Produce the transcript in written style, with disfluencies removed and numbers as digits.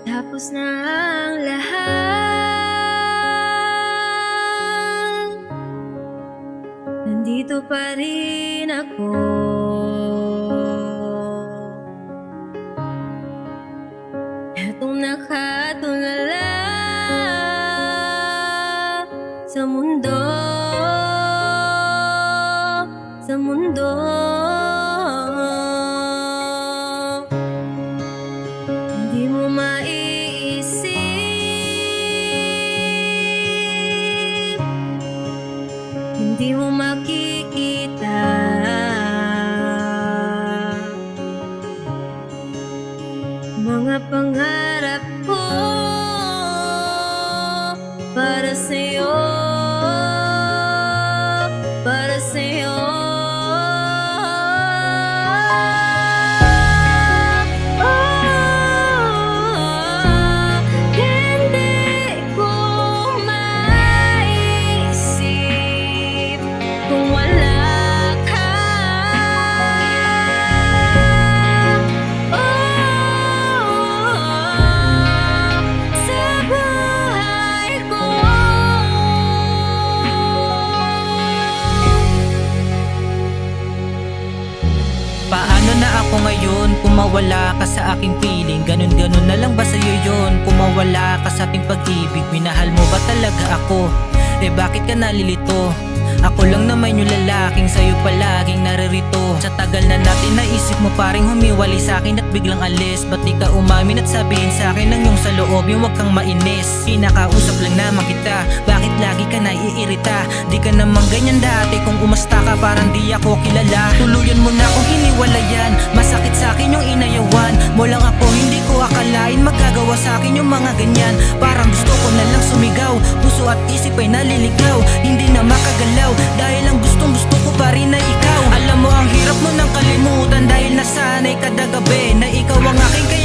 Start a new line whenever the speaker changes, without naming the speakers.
Natapos na ang lahat, nandito pa rin ako. Etong nakatulala sa mundo, sa mundo. Hindi mo maiisip, hindi mo makikita mga pangarap ko para sa'yo, para sa'yo. Hindi ko maisip kung wala ka. Sa buhay ko.
Paano na ako ngayon kung mawala ka sa aking piling? Ganun-ganun na lang ba sa'yo yun? Kung mawala ka sa ating pag-ibig, minahal mo ba talaga ako? Eh bakit ka nalilito? Ako lang naman yung lalaking sa'yo palaging naririto. Sa tagal na natin naisip mo paring humiwalay sa'kin at biglang alis. Ba't di ka umamin at sabihin sa'kin ang iyong sa loob, yung wag kang mainis? Pinakausap lang naman kita, bakit lagi ka naiirita? Di ka naman ganyan dati, kung umasta ka parang di ako kilala. Tuluyan mo na kung hiniwalayan, masakit sa'kin yung inayawan mo lang ako. Hindi ko akalain magagawa sa'kin yung mga ganyan. Parang gusto ko na lang sumigaw, puso at isip ay naliligaw, hindi na makagalaw dahil ang gustong gusto ko pa rin ay ikaw. Alam mo ang hirap mo ng kalimutan dahil nasanay kada gabi na ikaw ang aking kaya